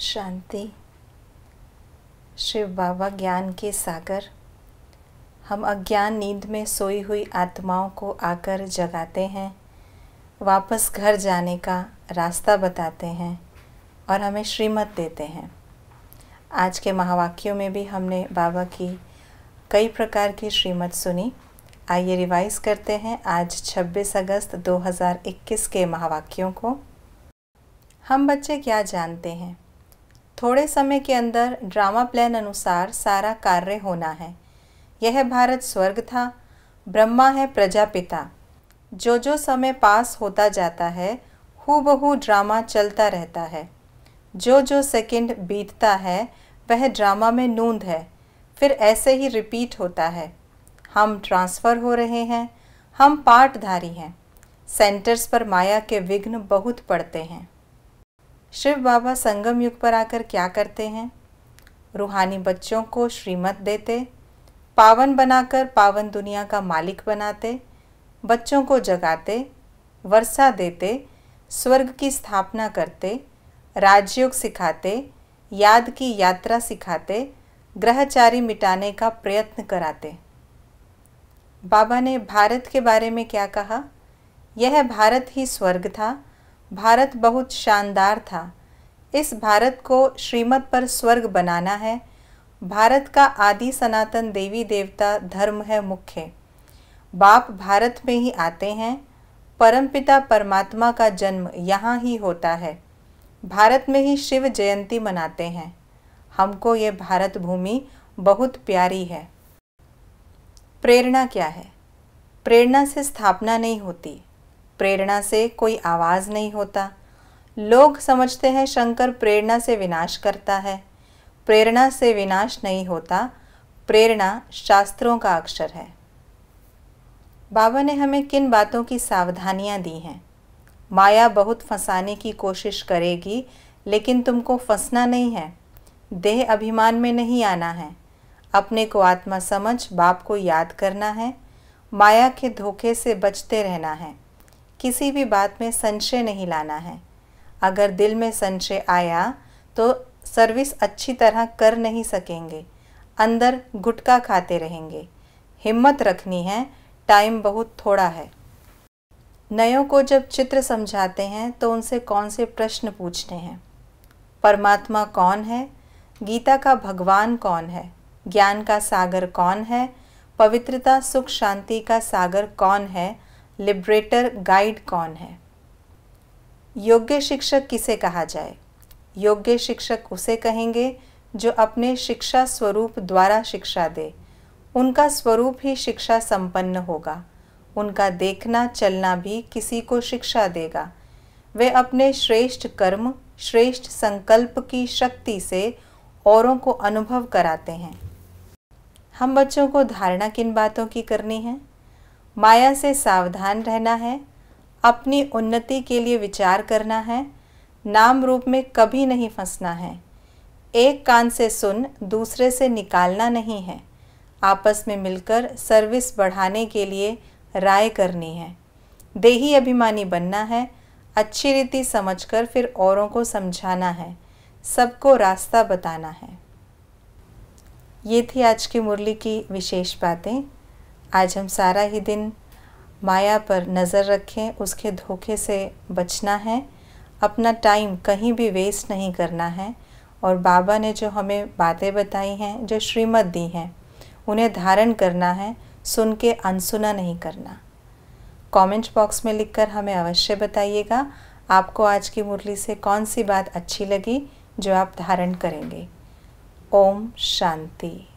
शांति। शिव बाबा ज्ञान के सागर, हम अज्ञान नींद में सोई हुई आत्माओं को आकर जगाते हैं, वापस घर जाने का रास्ता बताते हैं और हमें श्रीमत देते हैं। आज के महावाक्यों में भी हमने बाबा की कई प्रकार की श्रीमत सुनी। आइए रिवाइज करते हैं आज 26 अगस्त 2021 के महावाक्यों को। हम बच्चे क्या जानते हैं? थोड़े समय के अंदर ड्रामा प्लान अनुसार सारा कार्य होना है। यह भारत स्वर्ग था, ब्रह्मा है प्रजापिता। जो समय पास होता जाता है हूबहू ड्रामा चलता रहता है। जो सेकंड बीतता है वह ड्रामा में नूंद है, फिर ऐसे ही रिपीट होता है। हम ट्रांसफ़र हो रहे हैं, हम पाठधारी हैं। सेंटर्स पर माया के विघ्न बहुत पड़ते हैं। शिव बाबा संगम युग पर आकर क्या करते हैं? रूहानी बच्चों को श्रीमत देते, पावन बनाकर पावन दुनिया का मालिक बनाते, बच्चों को जगाते, वर्षा देते, स्वर्ग की स्थापना करते, राजयोग सिखाते, याद की यात्रा सिखाते, ग्रहचारी मिटाने का प्रयत्न कराते। बाबा ने भारत के बारे में क्या कहा? यह भारत ही स्वर्ग था। भारत बहुत शानदार था। इस भारत को श्रीमत पर स्वर्ग बनाना है। भारत का आदि सनातन देवी देवता धर्म है मुख्य। बाप भारत में ही आते हैं। परमपिता परमात्मा का जन्म यहाँ ही होता है। भारत में ही शिव जयंती मनाते हैं। हमको ये भारत भूमि बहुत प्यारी है। प्रेरणा क्या है? प्रेरणा से स्थापना नहीं होती, प्रेरणा से कोई आवाज़ नहीं होता। लोग समझते हैं शंकर प्रेरणा से विनाश करता है। प्रेरणा से विनाश नहीं होता, प्रेरणा शास्त्रों का अक्षर है। बाबा ने हमें किन बातों की सावधानियां दी हैं? माया बहुत फंसाने की कोशिश करेगी, लेकिन तुमको फंसना नहीं है। देह अभिमान में नहीं आना है। अपने को आत्मा समझ बाप को याद करना है। माया के धोखे से बचते रहना है। किसी भी बात में संशय नहीं लाना है। अगर दिल में संशय आया तो सर्विस अच्छी तरह कर नहीं सकेंगे, अंदर गुटखा खाते रहेंगे। हिम्मत रखनी है, टाइम बहुत थोड़ा है। नयों को जब चित्र समझाते हैं तो उनसे कौन से प्रश्न पूछने हैं? परमात्मा कौन है? गीता का भगवान कौन है? ज्ञान का सागर कौन है? पवित्रता सुख शांति का सागर कौन है? लिबरेटर गाइड कौन है? योग्य शिक्षक किसे कहा जाए? योग्य शिक्षक उसे कहेंगे जो अपने शिक्षा स्वरूप द्वारा शिक्षा दे। उनका स्वरूप ही शिक्षा संपन्न होगा। उनका देखना चलना भी किसी को शिक्षा देगा। वे अपने श्रेष्ठ कर्म, श्रेष्ठ संकल्प की शक्ति से औरों को अनुभव कराते हैं। हम बच्चों को धारणा किन बातों की करनी है? माया से सावधान रहना है। अपनी उन्नति के लिए विचार करना है। नाम रूप में कभी नहीं फंसना है। एक कान से सुन, दूसरे से निकालना नहीं है। आपस में मिलकर सर्विस बढ़ाने के लिए राय करनी है। देही अभिमानी बनना है। अच्छी रीति समझकर फिर औरों को समझाना है। सबको रास्ता बताना है। ये थी आज की मुरली की विशेष बातें। आज हम सारा ही दिन माया पर नज़र रखें, उसके धोखे से बचना है। अपना टाइम कहीं भी वेस्ट नहीं करना है। और बाबा ने जो हमें बातें बताई हैं, जो श्रीमत दी हैं, उन्हें धारण करना है, सुन के अनसुना नहीं करना। कमेंट बॉक्स में लिखकर हमें अवश्य बताइएगा आपको आज की मुरली से कौन सी बात अच्छी लगी जो आप धारण करेंगे। ओम शांति।